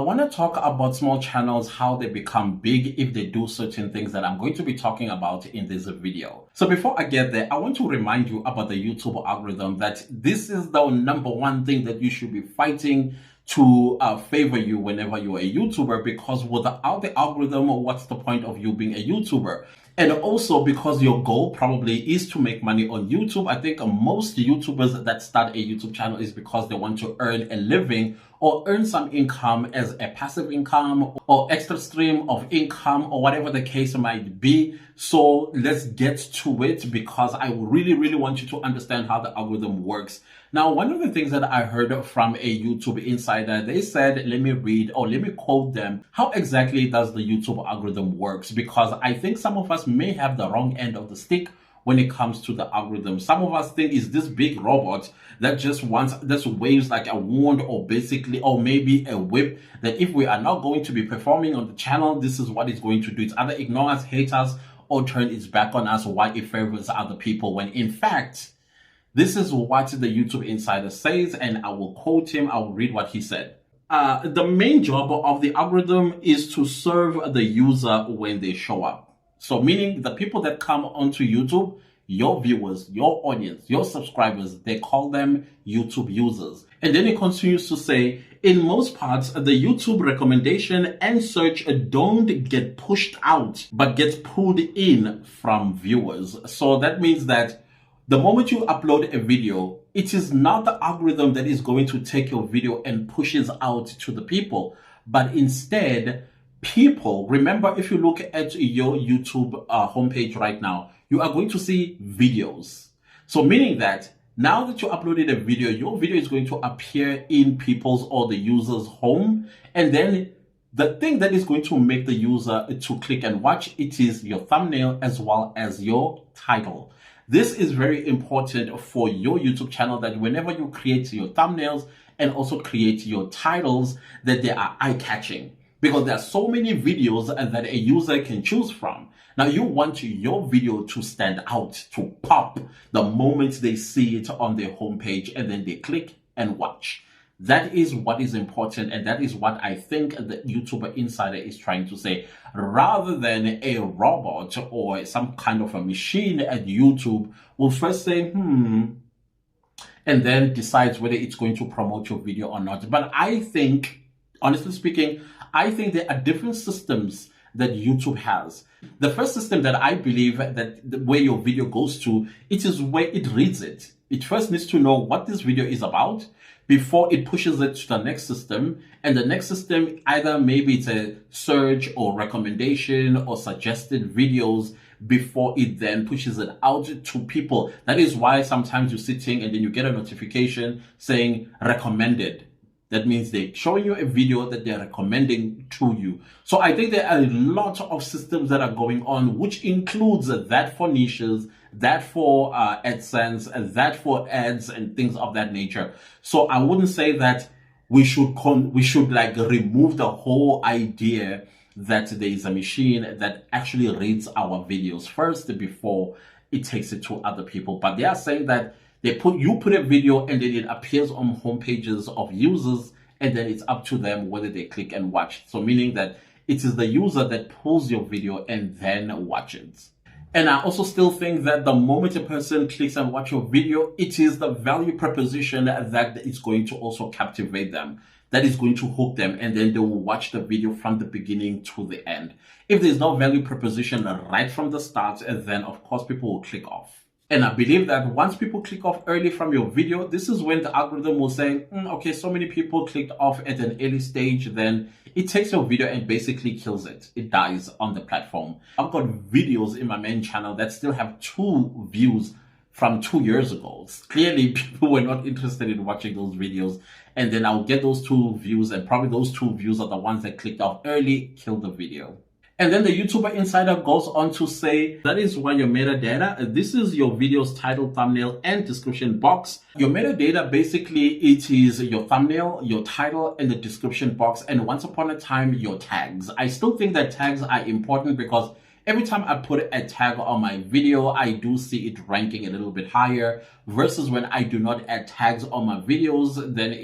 I want to talk about small channels, how they become big if they do certain things that I'm going to be talking about in this video. So before I get there, I want to remind you about the YouTube algorithm, that this is the number one thing that you should be fighting to favor you whenever you're a YouTuber, because without the algorithm, what's the point of you being a YouTuber? And also because your goal probably is to make money on YouTube. I think most YouTubers that start a YouTube channel is because they want to earn a living or earn some income as a passive income or extra stream of income or whatever the case might be. So let's get to it, because I really want you to understand how the algorithm works. Now, one of the things that I heard from a YouTube insider, they said, let me quote them. How exactly does the YouTube algorithm works? Because I think some of us may have the wrong end of the stick when it comes to the algorithm. Some of us think it's this big robot that just waves like a wand, or maybe a whip, that if we are not going to be performing on the channel, this is what it's going to do. It's either ignore us, hate us, or turn its back on us, while it favors other people, when in fact, this is what the YouTube insider says, and I will quote him. I will read what he said. The main job of the algorithm is to serve the user when they show up. So meaning the people that come onto YouTube, your viewers, your audience, your subscribers, they call them YouTube users. And then it continues to say, in most parts, the YouTube recommendation and search don't get pushed out, but gets pulled in from viewers. So that means that the moment you upload a video, it is not the algorithm that is going to take your video and pushes out to the people, but instead, people, remember, if you look at your YouTube homepage right now, you are going to see videos. So meaning that now that you uploaded a video, your video is going to appear in people's or the user's home. And then the thing that is going to make the user to click and watch, it is your thumbnail as well as your title. This is very important for your YouTube channel, that whenever you create your thumbnails and also create your titles, that they are eye-catching, because there are so many videos that a user can choose from. Now, you want your video to stand out, to pop the moment they see it on their homepage and then they click and watch. That is what is important, and that is what I think the YouTuber insider is trying to say. Rather than a robot or some kind of a machine at YouTube will first say, and then decides whether it's going to promote your video or not. But I think, honestly speaking, I think there are different systems that YouTube has. The first system that I believe that where your video goes to, it is where it reads it. It first needs to know what this video is about before it pushes it to the next system. And the next system, either maybe it's a search or recommendation or suggested videos, before it then pushes it out to people. That is why sometimes you're sitting and then you get a notification saying recommended. That means they're showing you a video that they're recommending to you. So I think there are a lot of systems that are going on, which includes that for niches, that for AdSense, and that for ads and things of that nature. So I wouldn't say that we should like remove the whole idea that there is a machine that actually reads our videos first before it takes it to other people. But they are saying that you put a video and then it appears on homepages of users, and then it's up to them whether they click and watch. So meaning that it is the user that pulls your video and then watches. And I also still think that the moment a person clicks and watch your video, it is the value proposition that is going to also captivate them, that is going to hook them, and then they will watch the video from the beginning to the end. If there's no value proposition right from the start, then of course people will click off. And I believe that once people click off early from your video, this is when the algorithm will say, okay, so many people clicked off at an early stage, then it takes your video and basically kills it. It dies on the platform. I've got videos in my main channel that still have 2 views from 2 years ago. Clearly, people were not interested in watching those videos. And then I'll get those 2 views, and probably those 2 views are the ones that clicked off early, killed the video. And then the YouTuber insider goes on to say, that is why your metadata, this is your video's title, thumbnail, and description box. Your metadata, basically, it is your thumbnail, your title, and the description box. And once upon a time, your tags. I still think that tags are important, because every time I put a tag on my video, I do see it ranking a little bit higher, versus when I do not add tags on my videos, then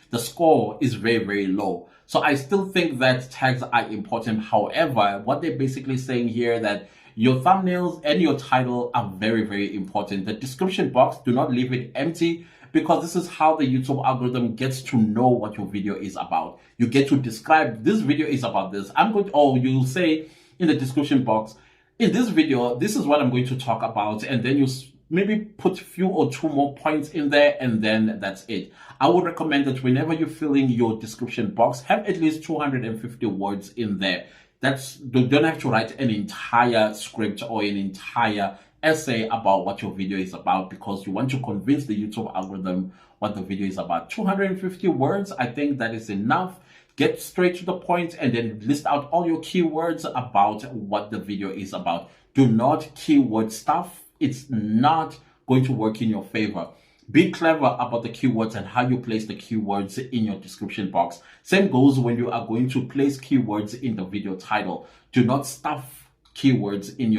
the score is very, very low. So I still think that tags are important. However, what they're basically saying here that your thumbnails and your title are very, very important. The description box, do not leave it empty, because this is how the YouTube algorithm gets to know what your video is about. You get to describe, this video is about this. You'll say in the description box, in this video, this is what I'm going to talk about. And then you maybe put few or two more points in there, and then that's it. I would recommend that whenever you're filling your description box, have at least 250 words in there. You don't have to write an entire script or an entire essay about what your video is about, because you want to convince the YouTube algorithm what the video is about. 250 words, I think that is enough. Get straight to the point and then list out all your keywords about what the video is about. Do not keyword stuff. It's not going to work in your favor. Be clever about the keywords and how you place the keywords in your description box. Same goes when you are going to place keywords in the video title. Do not stuff keywords in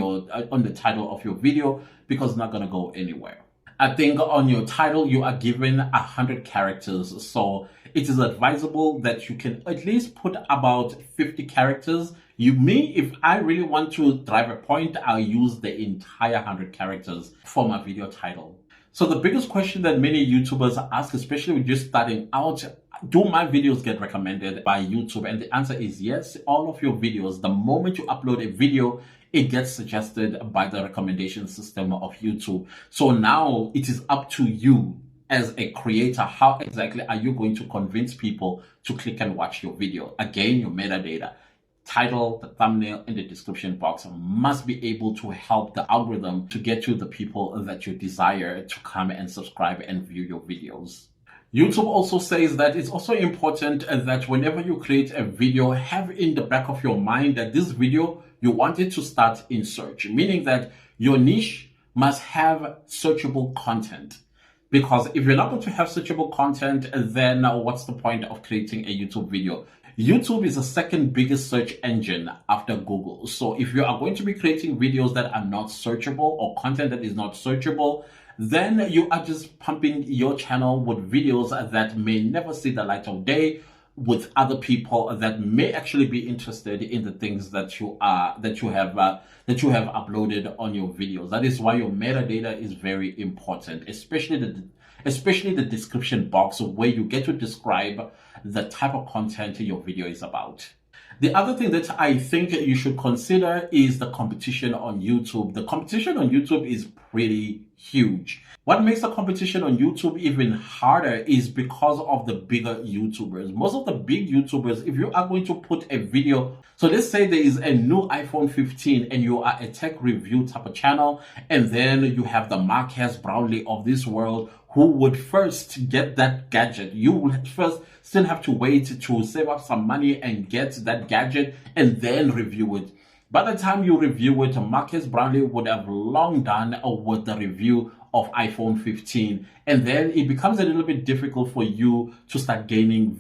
on the title of your video, because it's not going to go anywhere. I think on your title, you are given 100 characters. So it is advisable that you can at least put about 50 characters. If I really want to drive a point, I'll use the entire 100 characters for my video title. So the biggest question that many YouTubers ask, especially when you're starting out, do my videos get recommended by YouTube? And the answer is yes. All of your videos, the moment you upload a video, it gets suggested by the recommendation system of YouTube. So now it is up to you as a creator. How exactly are you going to convince people to click and watch your video? Again, your metadata. Title, the thumbnail, and the description box must be able to help the algorithm to get to the people that you desire to come and subscribe and view your videos. YouTube also says that it's also important that whenever you create a video, have in the back of your mind that this video, you want it to start in search, meaning that your niche must have searchable content. Because if you're not going to have searchable content, then what's the point of creating a YouTube video? YouTube is the second biggest search engine after Google. So if you are going to be creating videos that are not searchable or content that is not searchable, then you are just pumping your channel with videos that may never see the light of day, with other people that may actually be interested in the things that you have uploaded on your videos. That is why your metadata is very important, especially the description box, where you get to describe the type of content your video is about. The other thing that I think you should consider is the competition on YouTube. The competition on YouTube is pretty huge. What makes the competition on YouTube even harder is because of the bigger YouTubers. Most of the big YouTubers, if you are going to put a video, so let's say there is a new iPhone 15 and you are a tech review type of channel, and then you have the Marques Brownlee of this world who would first get that gadget. You would first still have to wait to save up some money and get that gadget and then review it. By the time you review it, Marques Brownlee would have long done with the review of iPhone 15, and then it becomes a little bit difficult for you to start getting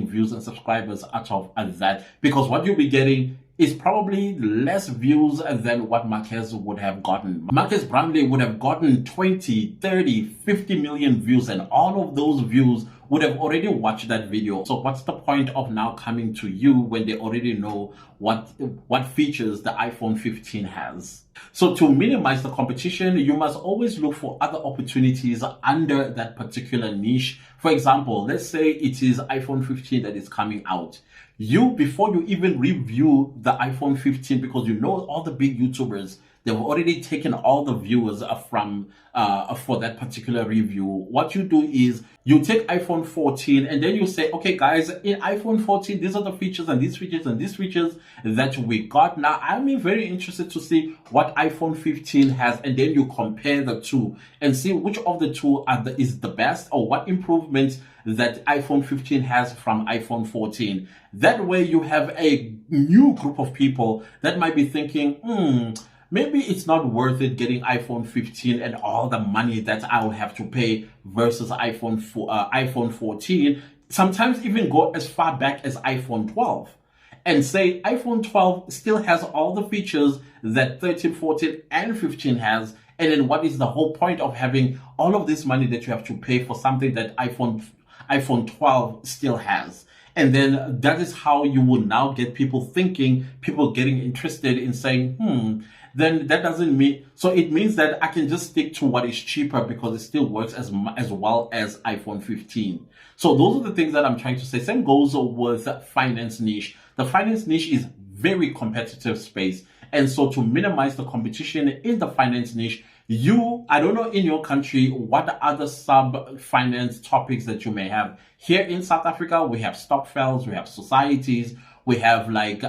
views and subscribers out of that, because what you'll be getting is probably less views than what Marques would have gotten. Marques Brownlee would have gotten 20, 30, 50 million views, and all of those views would have already watched that video. So what's the point of now coming to you when they already know what features the iPhone 15 has? So to minimize the competition, you must always look for other opportunities under that particular niche. For example, let's say it is iPhone 15 that is coming out. Before you even review the iPhone 15, because you know all the big YouTubers, they've already taken all the viewers for that particular review. What you do is you take iPhone 14 and then you say, okay guys, in iPhone 14, these are the features and these features and these features that we got. Now I'm very interested to see what iPhone 15 has, and then you compare the two and see which of the two is the best, or what improvements that iPhone 15 has from iPhone 14. That way you have a new group of people that might be thinking, maybe it's not worth it getting iPhone 15 and all the money that I will have to pay versus iPhone 14. Sometimes even go as far back as iPhone 12 and say iPhone 12 still has all the features that 13, 14, and 15 has. And then what is the whole point of having all of this money that you have to pay for something that iPhone 12 still has? And then that is how you will now get people thinking, people getting interested in saying, then that doesn't mean, so it means that I can just stick to what is cheaper because it still works as well as iPhone 15. So those are the things that I'm trying to say. Same goes with finance niche. The finance niche is very competitive space. And so to minimize the competition in the finance niche, I don't know in your country what other sub finance topics that you may have. Here in South Africa, we have stokvels, we have societies, we have like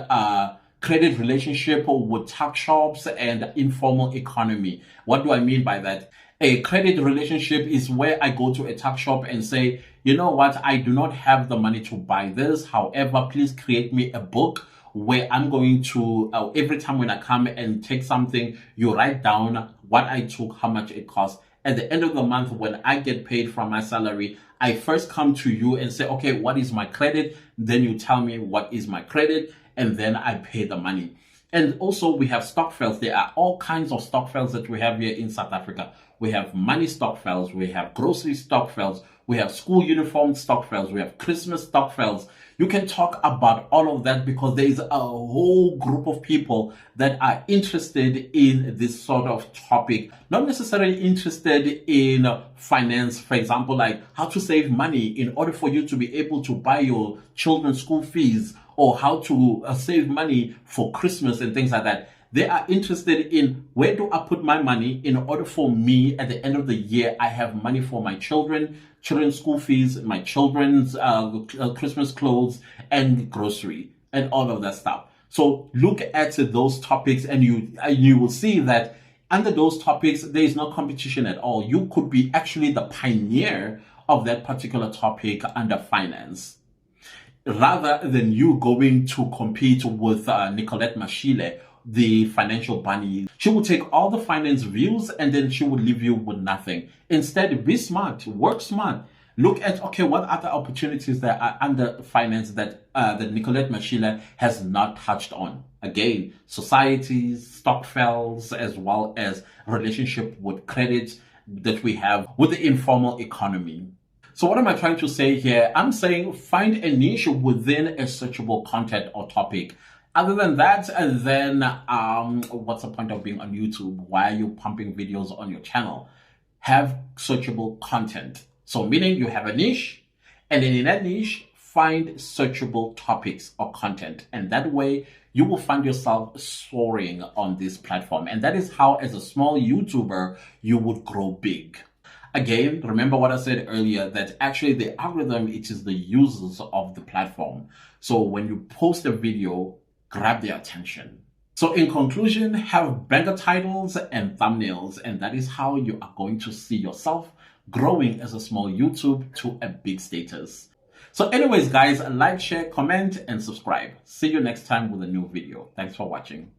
credit relationship with tax shops and informal economy. What do I mean by that? A credit relationship is where I go to a tax shop and say, you know what, I do not have the money to buy this. However, please create me a book where I'm going to, every time when I come and take something, you write down what I took, how much it cost. At the end of the month, when I get paid from my salary, I first come to you and say, okay, what is my credit? Then you tell me what is my credit, and then I pay the money. And also we have stokvels. There are all kinds of stokvels that we have here in South Africa. We have money stokvels, we have grocery stokvels, we have school uniform stokvels, we have Christmas stokvels. You can talk about all of that because there is a whole group of people that are interested in this sort of topic, not necessarily interested in finance, for example, like how to save money in order for you to be able to buy your children's school fees, or how to save money for Christmas and things like that. They are interested in where do I put my money in order for me at the end of the year, I have money for my children's school fees, my children's Christmas clothes and grocery and all of that stuff. So look at those topics and you will see that under those topics, there is no competition at all. You could be actually the pioneer of that particular topic under finance, rather than you going to compete with Nicolette Mashile, the financial bunny. She would take all the finance views and then she would leave you with nothing. Instead, be smart, work smart. Look at, okay, what other opportunities there are under finance that Nicolette Mashile has not touched on. Again, societies, stokvels, as well as relationship with credit that we have with the informal economy. So what am I trying to say here? I'm saying find a niche within a searchable content or topic. Other than that, then what's the point of being on YouTube? Why are you pumping videos on your channel? Have searchable content. So meaning you have a niche, and then in that niche, find searchable topics or content. And that way you will find yourself soaring on this platform. And that is how, as a small YouTuber, you would grow big. Again, remember what I said earlier, that actually the algorithm, it is the users of the platform. So when you post a video, grab their attention. So in conclusion, have banger titles and thumbnails, and that is how you are going to see yourself growing as a small YouTube to a big status. So anyways, guys, like, share, comment, and subscribe. See you next time with a new video. Thanks for watching.